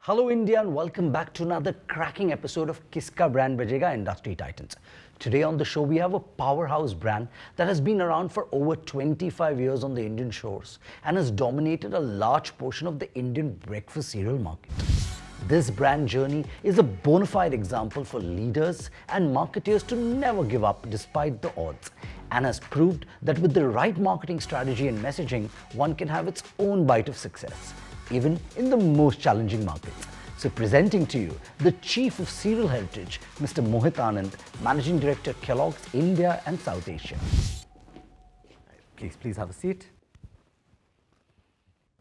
Hello India and welcome back to another cracking episode of Kiska Brand Bajega Industry Titans. Today on the show we have a powerhouse brand that has been around for over 25 years on the Indian shores and has dominated a large portion of the Indian breakfast cereal market. This brand journey is a bona fide example for leaders and marketeers to never give up despite the odds, and has proved that with the right marketing strategy and messaging, one can have its own bite of success, even in the most challenging markets. So presenting to you, the Chief of Cereal Heritage, Mr. Mohit Anand, Managing Director, Kellogg's India and South Asia. Please have a seat.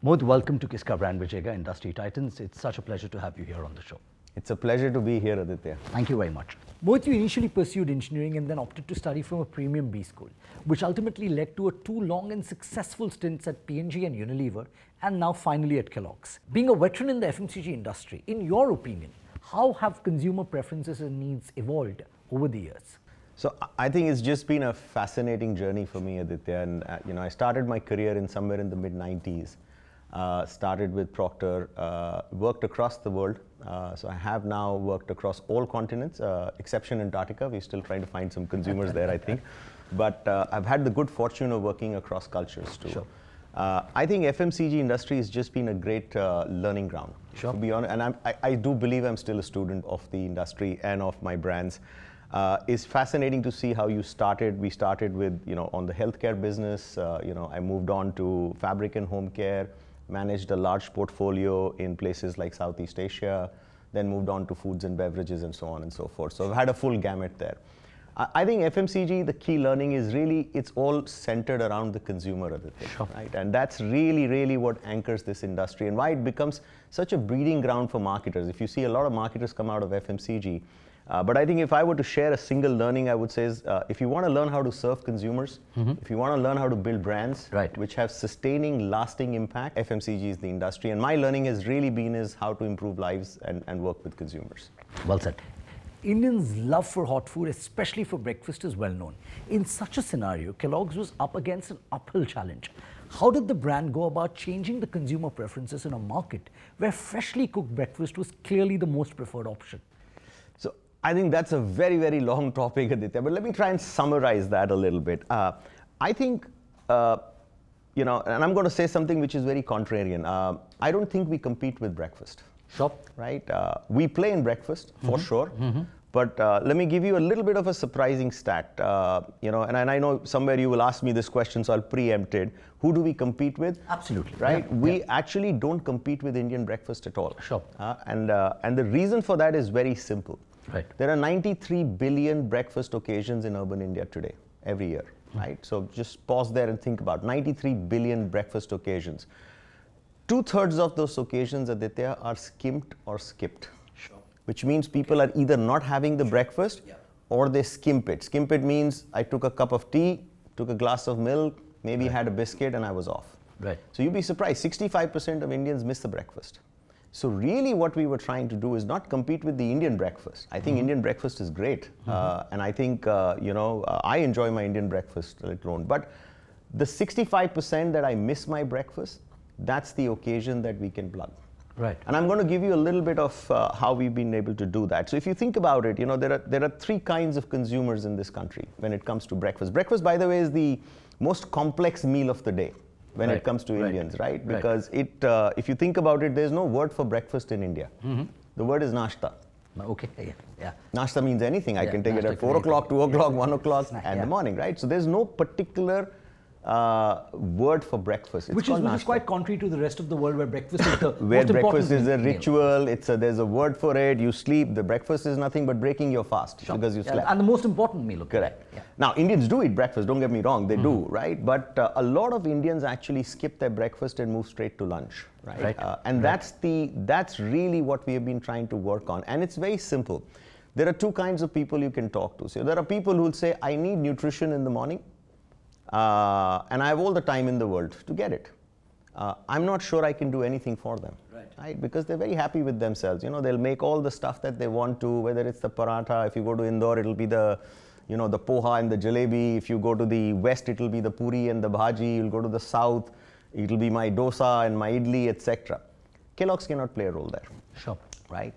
Mohit, welcome to Kiska Brand Bajega Industry Titans. It's such a pleasure to have you here on the show. It's a pleasure to be here, Aditya. Thank you very much. Both you initially pursued engineering and then opted to study from a premium B school, which ultimately led to two long and successful stints at P&G and Unilever, and now finally at Kellogg's. Being a veteran in the FMCG industry, in your opinion, how have consumer preferences and needs evolved over the years? So I think it's just been a fascinating journey for me, Aditya. And I started my career in somewhere in the mid-90s. Started with Procter, worked across the world. So I have now worked across all continents, exception Antarctica. We're still trying to find some consumers there, I think. But I've had the good fortune of working across cultures too. Sure. I think FMCG industry has just been a great learning ground. Sure. To be honest, and I do believe I'm still a student of the industry and of my brands. It's fascinating to see how you started. We started with, on the healthcare business. I moved on to fabric and home care, managed a large portfolio in places like Southeast Asia, then moved on to foods and beverages and so on and so forth. So I've had a full gamut there. I think FMCG, the key learning is really, it's all centered around the consumer, Aditya, sure. right? And that's really what anchors this industry and why it becomes such a breeding ground for marketers. If you see a lot of marketers come out of FMCG, but I think if I were to share a single learning, I would say is, if you want to learn how to serve consumers, if you want to learn how to build brands, which have sustaining, lasting impact, FMCG is the industry. And my learning has really been is how to improve lives and work with consumers. Well said. Indians' love for hot food, especially for breakfast, is well known. In such a scenario, Kellogg's was up against an uphill challenge. How did the brand go about changing the consumer preferences in a market where freshly cooked breakfast was clearly the most preferred option? So I think that's a very long topic, Aditya, but let me try and summarize that a little bit. I think, and I'm going to say something which is very contrarian. I don't think we compete with breakfast. Sure. Right? We play in breakfast, for sure. But let me give you a little bit of a surprising stat. And I know somewhere you will ask me this question, so I'll preempt it. Who do we compete with? Absolutely. Right? Yeah. We actually don't compete with Indian breakfast at all. Sure. And the reason for that is very simple. Right. There are 93 billion breakfast occasions in urban India today, every year. Right? So just pause there and think about 93 billion breakfast occasions. 2/3 of those occasions, Aditya, are skimmed or skipped. Sure. Which means people are either not having the breakfast or they skimp it. Skimp it means I took a cup of tea, took a glass of milk, maybe had a biscuit and I was off. Right. So you'd be surprised, 65% of Indians miss the breakfast. So really what we were trying to do is not compete with the Indian breakfast. I think Indian breakfast is great. And I think, I enjoy my Indian breakfast a little. But the 65% that I miss my breakfast, that's the occasion that we can plug. Right. And I'm going to give you a little bit of how we've been able to do that. So if you think about it, there are three kinds of consumers in this country when it comes to breakfast. Breakfast, by the way, is the most complex meal of the day when it comes to Indians, right? Because if you think about it, there's no word for breakfast in India. The word is nashta. Okay, yeah. Nashta means anything. I can take it at 4 o'clock, 2 o'clock, 1 o'clock in the morning, right? So there's no particular word for breakfast. Which is quite contrary to the rest of the world where breakfast is the where most breakfast is a meal. ritual. There's a word for it. You sleep. The breakfast is nothing but breaking your fast because you slept. And the most important meal. Correct. Yeah. Now Indians do eat breakfast. Don't get me wrong. They do, right? But a lot of Indians actually skip their breakfast and move straight to lunch, right? And that's really what we have been trying to work on. And it's very simple. There are two kinds of people you can talk to. So there are people who will say, I need nutrition in the morning. And I have all the time in the world to get it. I'm not sure I can do anything for them, right? Because they're very happy with themselves. They'll make all the stuff that they want to, whether it's the paratha. If you go to Indore, it'll be the poha and the jalebi. If you go to the west, it'll be the puri and the bhaji. You'll go to the south, it'll be my dosa and my idli, etc. Kellogg's cannot play a role there. Sure. Right?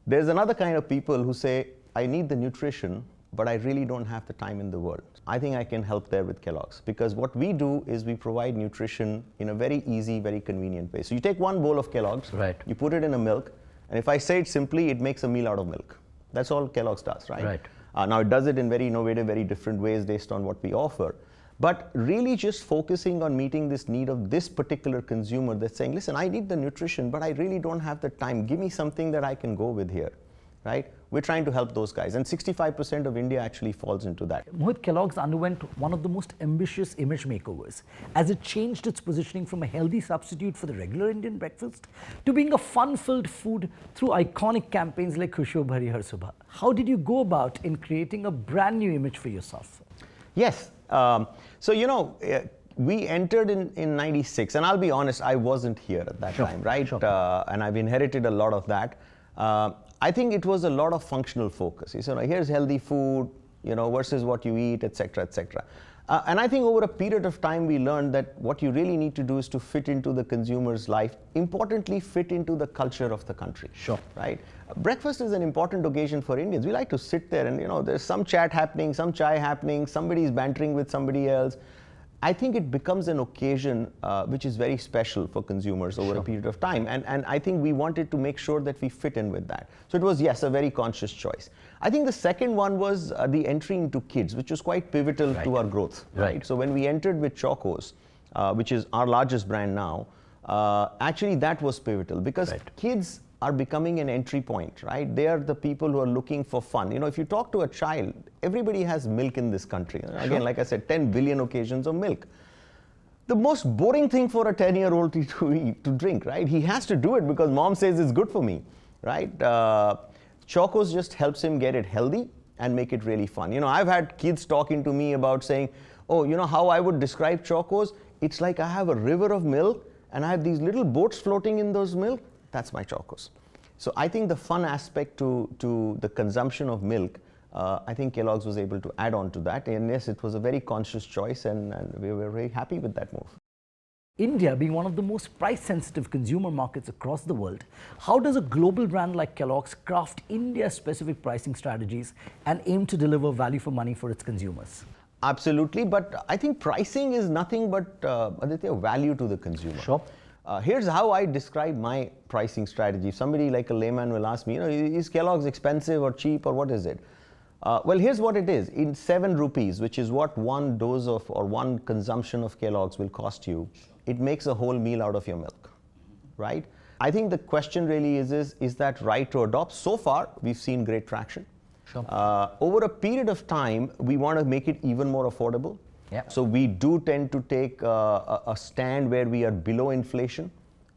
There's another kind of people who say, I need the nutrition, but I really don't have the time in the world. I think I can help there with Kellogg's, because what we do is we provide nutrition in a very easy, very convenient way. So you take one bowl of Kellogg's, right, you put it in a milk, and if I say it simply, it makes a meal out of milk. That's all Kellogg's does, right? Right. Now it does it in very innovative, very different ways based on what we offer. But really just focusing on meeting this need of this particular consumer that's saying, listen, I need the nutrition, but I really don't have the time. Give me something that I can go with here, right? We're trying to help those guys. And 65% of India actually falls into that. Mohit, Kellogg's underwent one of the most ambitious image makeovers as it changed its positioning from a healthy substitute for the regular Indian breakfast to being a fun-filled food through iconic campaigns like Khushiyon Bhari Har Subah. How did you go about in creating a brand new image for yourself? Yes. So, you know, we entered in 96, and I'll be honest, I wasn't here at that time, right? Sure. And I've inherited a lot of that. I think it was a lot of functional focus. You said, here's healthy food, you know, versus what you eat, etc., etc. And I think over a period of time, we learned that what you really need to do is to fit into the consumer's life, importantly, fit into the culture of the country. Sure. Right? Breakfast is an important occasion for Indians. We like to sit there and, you know, there's some chat happening, some chai happening, somebody's bantering with somebody else. I think it becomes an occasion which is very special for consumers over a period of time. And I think we wanted to make sure that we fit in with that. So it was, yes, a very conscious choice. I think the second one was the entry into kids, which was quite pivotal to our growth. Right? So when we entered with Chocos, which is our largest brand now, actually that was pivotal because kids are becoming an entry point, right? They are the people who are looking for fun. You know, if you talk to a child, everybody has milk in this country. Again, like I said, 10 billion occasions of milk. The most boring thing for a 10-year-old to drink, right? He has to do it because mom says it's good for me, right? Chocos just helps him get it healthy and make it really fun. You know, I've had kids talking to me about saying, oh, you know how I would describe Chocos? It's like I have a river of milk and I have these little boats floating in those milk. That's my Chocos. So I think the fun aspect to the consumption of milk, I think Kellogg's was able to add on to that. And yes, it was a very conscious choice and we were very happy with that move. India being one of the most price-sensitive consumer markets across the world, how does a global brand like Kellogg's craft India-specific pricing strategies and aim to deliver value for money for its consumers? Absolutely, but I think pricing is nothing but value to the consumer. Sure. Here's how I describe my pricing strategy. If somebody like a layman will ask me, you know, is Kellogg's expensive or cheap or what is it? Well, here's what it is. In 7 rupees, which is what one dose of or one consumption of Kellogg's will cost you, it makes a whole meal out of your milk, right? I think the question really is that right to adopt? So far, we've seen great traction. Sure. Over a period of time, we want to make it even more affordable. Yeah. So we do tend to take a stand where we are below inflation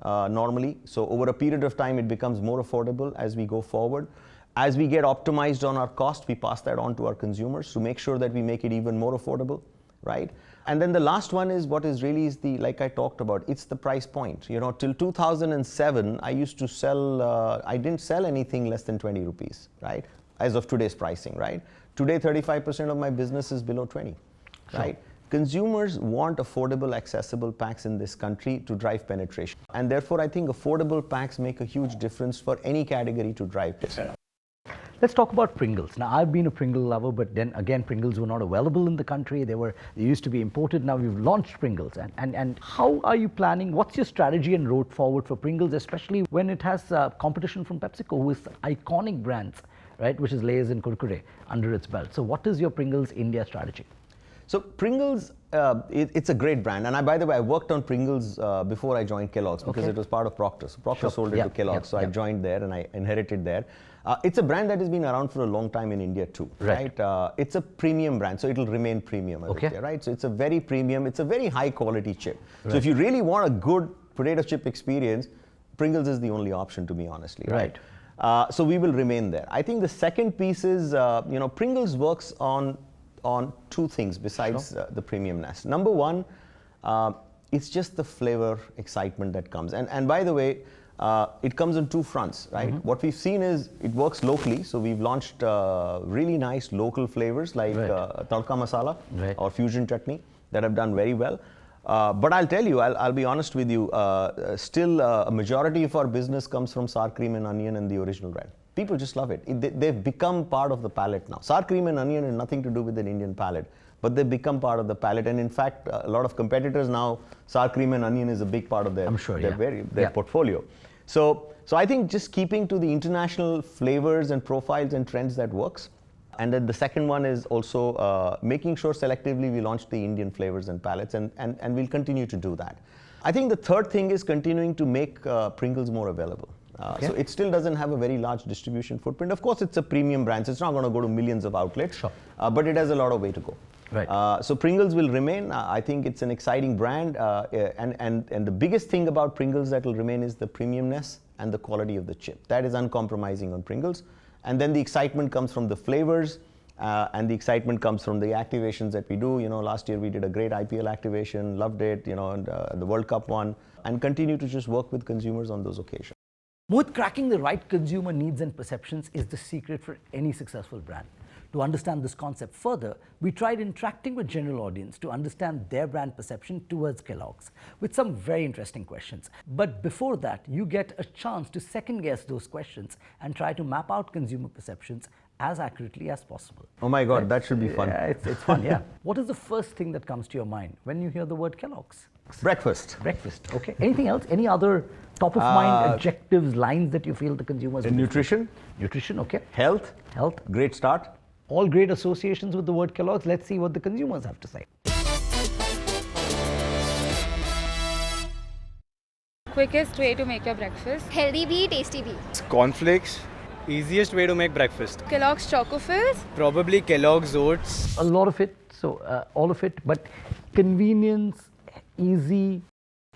normally. So over a period of time, it becomes more affordable as we go forward. As we get optimized on our cost, we pass that on to our consumers to make sure that we make it even more affordable, right? And then the last one is what is really is the, like I talked about, it's the price point. You know, till 2007, I used to sell, I didn't sell anything less than 20 rupees, right? As of today's pricing, right? Today, 35% of my business is below 20. Right? Consumers want affordable, accessible packs in this country to drive penetration. And therefore, I think affordable packs make a huge difference for any category to drive this. Let's talk about Pringles. Now, I've been a Pringle lover, but then again, Pringles were not available in the country. They used to be imported. Now we've launched Pringles. And how are you planning? What's your strategy and road forward for Pringles, especially when it has competition from PepsiCo, who is iconic brands, right, which is Lay's and Kurkure under its belt. So what is your Pringles India strategy? So Pringles, it's a great brand. And by the way, I worked on Pringles before I joined Kellogg's because it was part of Procter. So Procter sold it to Kellogg's. So I joined there and I inherited there. It's a brand that has been around for a long time in India too, right? It's a premium brand, so it'll remain premium, right? So it's a very premium, it's a very high quality chip. Right. So if you really want a good potato chip experience, Pringles is the only option, to be honestly, right? So we will remain there. I think the second piece is, you know, Pringles works on 2 things besides the premiumness. Number one, it's just the flavor excitement that comes. And by the way, it comes on 2 fronts, right? What we've seen is it works locally. So we've launched really nice local flavors like tadka masala or fusion chutney that have done very well. But I'll tell you, I'll be honest with you, still a majority of our business comes from sour cream and onion and the original brand. People just love it. They've become part of the palate now. Sour cream and onion has nothing to do with an Indian palate, but they've become part of the palate. And in fact, a lot of competitors now, sour cream and onion is a big part of their, their portfolio. So I think just keeping to the international flavors and profiles and trends that works. And then the second one is also making sure selectively we launch the Indian flavors and palettes, and we'll continue to do that. I think the third thing is continuing to make Pringles more available. So it still doesn't have a very large distribution footprint. Of course, it's a premium brand, so it's not going to go to millions of outlets, but it has a lot of way to go. Right. So Pringles will remain. I think it's an exciting brand, and the biggest thing about Pringles that will remain is the premiumness and the quality of the chip. That is uncompromising on Pringles. And then the excitement comes from the flavors, and the excitement comes from the activations that we do. You know, last year we did a great IPL activation, loved it, you know, and the World Cup one, and continue to just work with consumers on those occasions. Mohit, cracking the right consumer needs and perceptions is the secret for any successful brand. To understand this concept further, we tried interacting with general audience to understand their brand perception towards Kellogg's with some very interesting questions. But before that, you get a chance to second guess those questions and try to map out consumer perceptions as accurately as possible. Oh my God, that should be fun. Yeah, it's fun, yeah. What is the first thing that comes to your mind when you hear the word Kellogg's? Breakfast. Breakfast, okay. Anything else? Any other top of mind adjectives, lines that you feel the consumers will Nutrition. Nutrition, okay. Health. Health. Great start. All great associations with the word Kellogg's. Let's see what the consumers have to say. Quickest way to make your breakfast. Healthy bee, tasty bee. Cornflakes, easiest way to make breakfast. Kellogg's Choco Fills. Probably Kellogg's Oats. A lot of it, so all of it, but convenience, easy.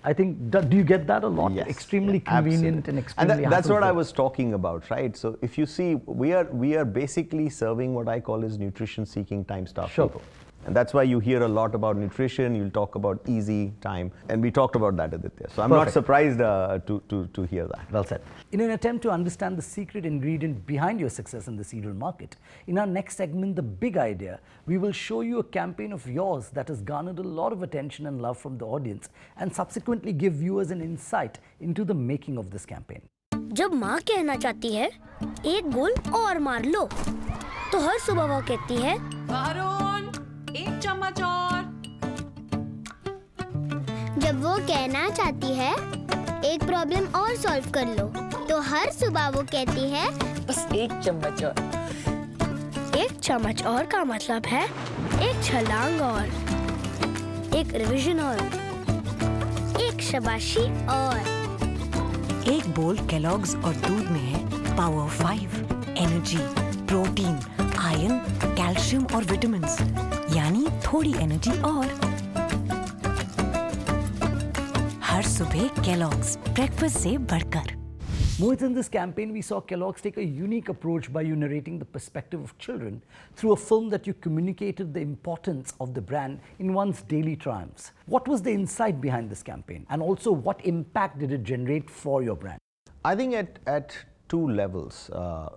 I think, do you get that a lot? Yes, extremely convenient and extremely that's what I was talking about, right? So if you see, we are basically serving what I call as nutrition-seeking time-starved people. And that's why you hear a lot about nutrition, you'll talk about easy time, and we talked about that, Aditya. So I'm not surprised to hear that. Well said. In an attempt to understand the secret ingredient behind your success in the cereal market, in our next segment, The Big Idea, we will show you a campaign of yours that has garnered a lot of attention and love from the audience, and subsequently give viewers an insight into the making of this campaign. जब माँ कहना चाहती है एक गोल और मार लो, तो हर सुबह वो कहती है एक चम्मच और। जब वो कहना चाहती है एक प्रॉब्लम और सॉल्व कर लो, तो हर सुबह वो कहती है बस एक चम्मच और। एक चम्मच और का मतलब है एक छलांग और, एक रिवीजन और, एक शाबाशी और। एक बोल केलॉग्स और दूध में है power 5, energy, protein, iron, calcium और विटामिन्स, यानी थोड़ी एनर्जी और। हर सुबह केलॉग्स, ब्रेकफास्ट से बढ़कर। Mohit, in this campaign, we saw Kellogg's take a unique approach by you narrating the perspective of children through a film that you communicated the importance of the brand in one's daily triumphs. What was the insight behind this campaign? And also, what impact did it generate for your brand? I think at two levels,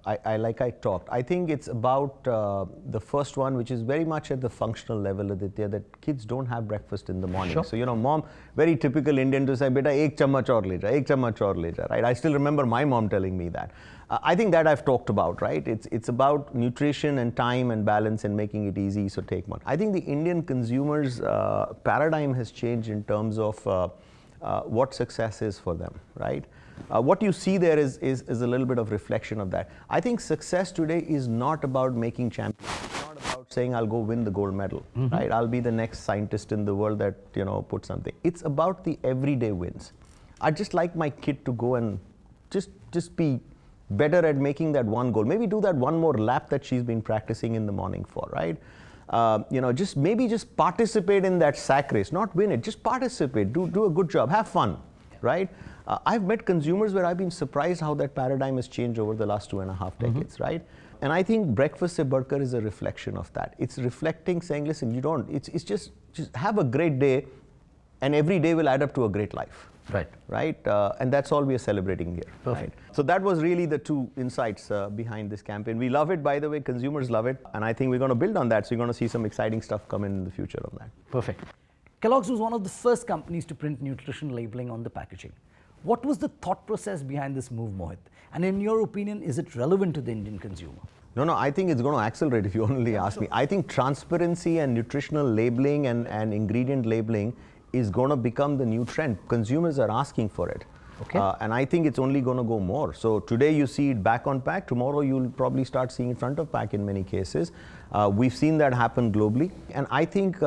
like I talked. I think it's about the first one, which is very much at the functional level, Aditya, that kids don't have breakfast in the morning. Sure. So, you know, mom, very typical Indian to say, beta, ek chammach aur le ja, ek chammach aur le ja, right? I still remember my mom telling me that. I think that I've talked about, right? It's about nutrition and time and balance and making it easy, so take one. I think the Indian consumers' paradigm has changed in terms of what success is for them, right? What you see there is a little bit of reflection of that. I think success today is not about making champions. It's not about saying I'll go win the gold medal, right? I'll be the next scientist in the world that, you know, put something. It's about the everyday wins. I'd just like my kid to go and just be better at making that one goal. Maybe do that one more lap that she's been practicing in the morning for, right? You know, just participate in that sack race, not win it, just participate, do a good job, have fun, right? I've met consumers where I've been surprised how that paradigm has changed over the last 2.5 decades, right? And I think Breakfast se Badkar is a reflection of that. It's reflecting, saying, listen, it's just have a great day, and every day will add up to a great life. Right. Right? And that's all we are celebrating here. Perfect. Right? So that was really the two insights behind this campaign. We love it, by the way, consumers love it, and I think we're going to build on that, so you're going to see some exciting stuff come in the future of that. Perfect. Kellogg's was one of the first companies to print nutrition labeling on the packaging. What was the thought process behind this move, Mohit? And in your opinion, is it relevant to the Indian consumer? No, I think it's going to accelerate if you only ask me. I think transparency and nutritional labeling and ingredient labeling is going to become the new trend. Consumers are asking for it. Okay. And I think it's only going to go more. So today you see it back on pack. Tomorrow you'll probably start seeing it front of pack in many cases. We've seen that happen globally. And I think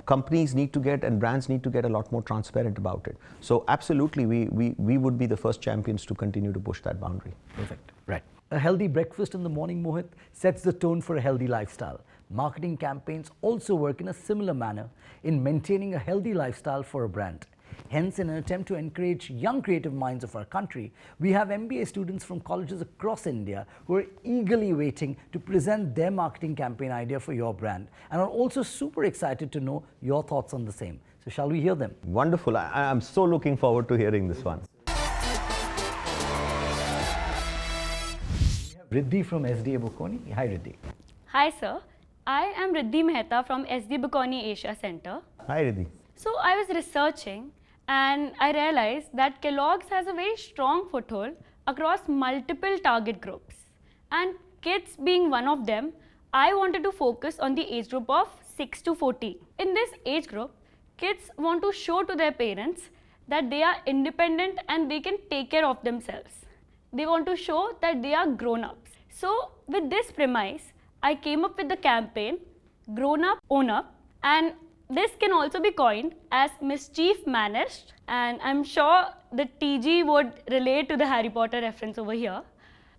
companies need to get and brands need to get a lot more transparent about it. So absolutely, we would be the first champions to continue to push that boundary. Perfect. Right. A healthy breakfast in the morning, Mohit, sets the tone for a healthy lifestyle. Marketing campaigns also work in a similar manner in maintaining a healthy lifestyle for a brand. Hence, in an attempt to encourage young creative minds of our country, we have MBA students from colleges across India who are eagerly waiting to present their marketing campaign idea for your brand and are also super excited to know your thoughts on the same. So shall we hear them? Wonderful. I'm so looking forward to hearing this one. Riddhi from SDA Bukoni. Hi, Riddhi. Hi sir, I am Riddhi Mehta from SD Bukoni Asia Center. Hi, Riddhi. So I was researching and I realized that Kellogg's has a very strong foothold across multiple target groups. And kids being one of them, I wanted to focus on the age group of 6 to 14. In this age group, kids want to show to their parents that they are independent and they can take care of themselves. They want to show that they are grown-ups. So with this premise, I came up with the campaign Grown Up, Own Up, and this can also be coined as mischief managed, and I'm sure the TG would relate to the Harry Potter reference over here.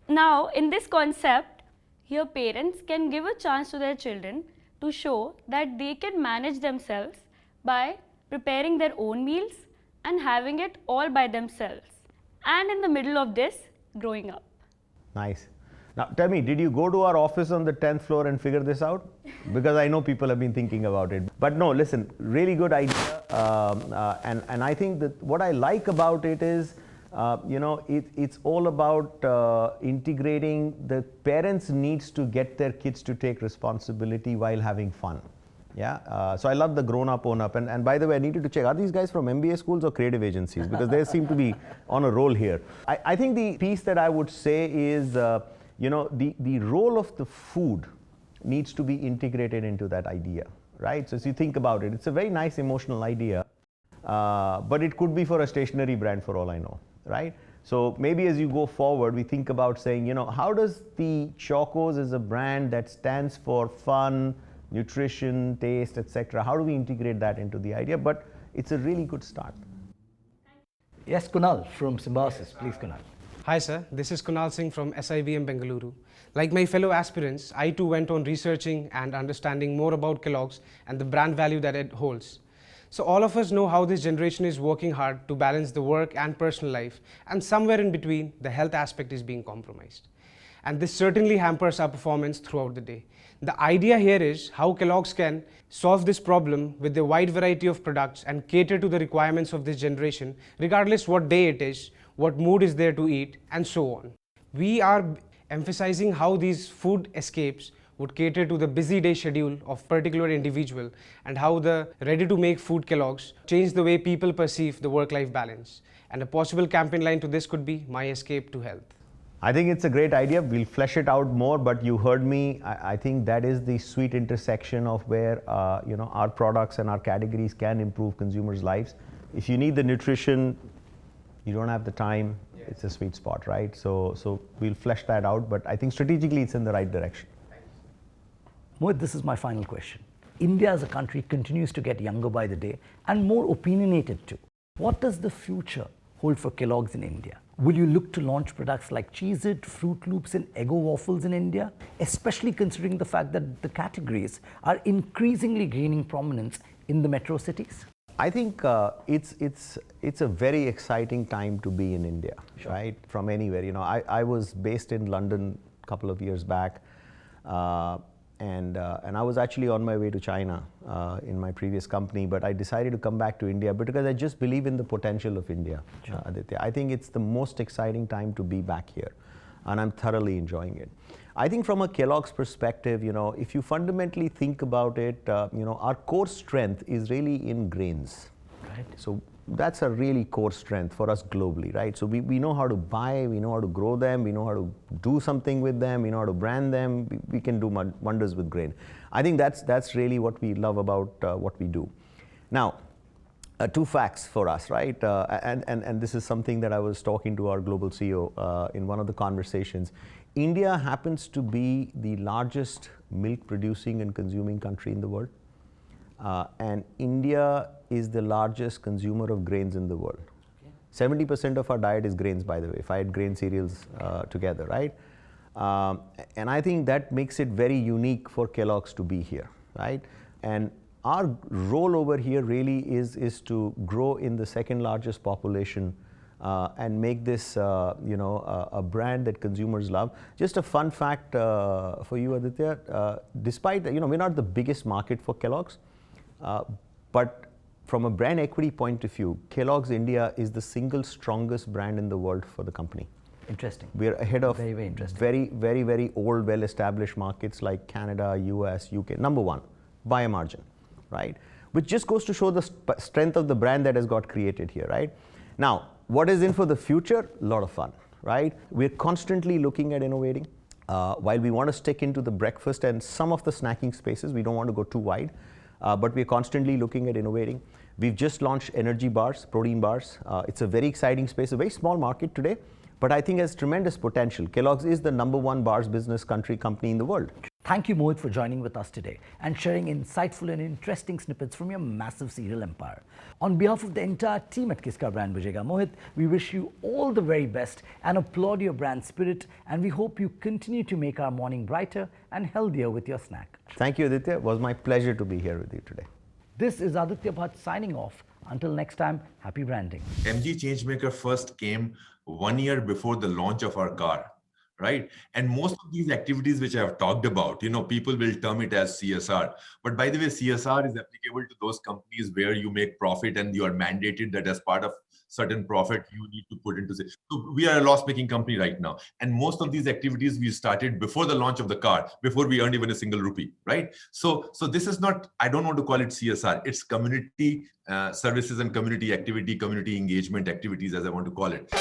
Now in this concept, here parents can give a chance to their children to show that they can manage themselves by preparing their own meals and having it all by themselves, and in the middle of this, growing up. Nice. Now tell me, did you go to our office on the 10th floor and figure this out? Because I know people have been thinking about it. But no, listen, really good idea. And I think that what I like about it is, it's all about integrating the parents' needs to get their kids to take responsibility while having fun. Yeah, so I love the grown up, own up. And by the way, I needed to check, are these guys from MBA schools or creative agencies? Because they seem to be on a roll here. I think the piece that I would say is, the role of the food needs to be integrated into that idea, right? So as you think about it, it's a very nice emotional idea, but it could be for a stationery brand for all I know, right? So maybe as you go forward, we think about saying, how does the Chocos as a brand that stands for fun, nutrition, taste, etc., how do we integrate that into the idea? But it's a really good start. Yes, Kunal from Symbiosis. Please, Kunal. Hi sir, this is Kunal Singh from SIBM Bengaluru. Like my fellow aspirants, I too went on researching and understanding more about Kellogg's and the brand value that it holds. So all of us know how this generation is working hard to balance the work and personal life, and somewhere in between, the health aspect is being compromised. And this certainly hampers our performance throughout the day. The idea here is how Kellogg's can solve this problem with the wide variety of products and cater to the requirements of this generation, regardless what day it is, what mood is there to eat, and so on. We are emphasizing how these food escapes would cater to the busy day schedule of a particular individual, and how the ready-to-make food Kellogg's change the way people perceive the work-life balance. And a possible campaign line to this could be My Escape to Health. I think it's a great idea. We'll flesh it out more, but you heard me. I think that is the sweet intersection of where our products and our categories can improve consumers' lives. If you need the nutrition, you don't have the time, it's a sweet spot, right? So we'll flesh that out, but I think strategically it's in the right direction. Mohit, this is my final question. India as a country continues to get younger by the day and more opinionated too. What does the future hold for Kellogg's in India? Will you look to launch products like Cheez-It, Fruit Loops and Eggo waffles in India, especially considering the fact that the categories are increasingly gaining prominence in the metro cities? I think it's a very exciting time to be in India, sure, right? From anywhere. I was based in London a couple of years back, and I was actually on my way to China in my previous company, but I decided to come back to India because I just believe in the potential of India, Aditya. I think it's the most exciting time to be back here, and I'm thoroughly enjoying it. I think from a Kellogg's perspective, if you fundamentally think about it, our core strength is really in grains. Right. So that's a really core strength for us globally, right? So we know how to buy, we know how to grow them, we know how to do something with them, we know how to brand them. We can do wonders with grain. I think that's really what we love about what we do. Now, two facts for us, right? And this is something that I was talking to our global CEO in one of the conversations. India happens to be the largest milk producing and consuming country in the world. And India is the largest consumer of grains in the world. 70% of our diet is grains, by the way, if I had grain cereals together, right? And I think that makes it very unique for Kellogg's to be here, right? And our role over here really is to grow in the second largest population and make this, a brand that consumers love. Just a fun fact for you, Aditya, despite, we're not the biggest market for Kellogg's, but from a brand equity point of view, Kellogg's India is the single strongest brand in the world for the company. Interesting. We're ahead of very, very interesting. very, very old, well-established markets like Canada, US, UK, number one, by a margin, right? Which just goes to show the strength of the brand that has got created here, right? Now, what is in for the future? A lot of fun, right? We're constantly looking at innovating. While we want to stick into the breakfast and some of the snacking spaces, we don't want to go too wide. But we're constantly looking at innovating. We've just launched energy bars, protein bars. It's a very exciting space, a very small market today, but I think has tremendous potential. Kellogg's is the #1 bars business company in the world. Thank you, Mohit, for joining with us today and sharing insightful and interesting snippets from your massive cereal empire. On behalf of the entire team at Kiska Brand Bajega, Mohit, we wish you all the very best and applaud your brand spirit, and we hope you continue to make our morning brighter and healthier with your snack. Thank you, Aditya. It was my pleasure to be here with you today. This is Aditya Bhatt signing off. Until next time, happy branding. MG Changemaker first came 1 year before the launch of our car, right? And most of these activities which I have talked about, people will term it as CSR. But by the way, CSR is applicable to those companies where you make profit and you are mandated that as part of certain profit, you need to put into it. So we are a loss-making company right now. And most of these activities we started before the launch of the car, before we earned even a single rupee, right? So this is not, I don't want to call it CSR. It's community services and community activity, community engagement activities, as I want to call it.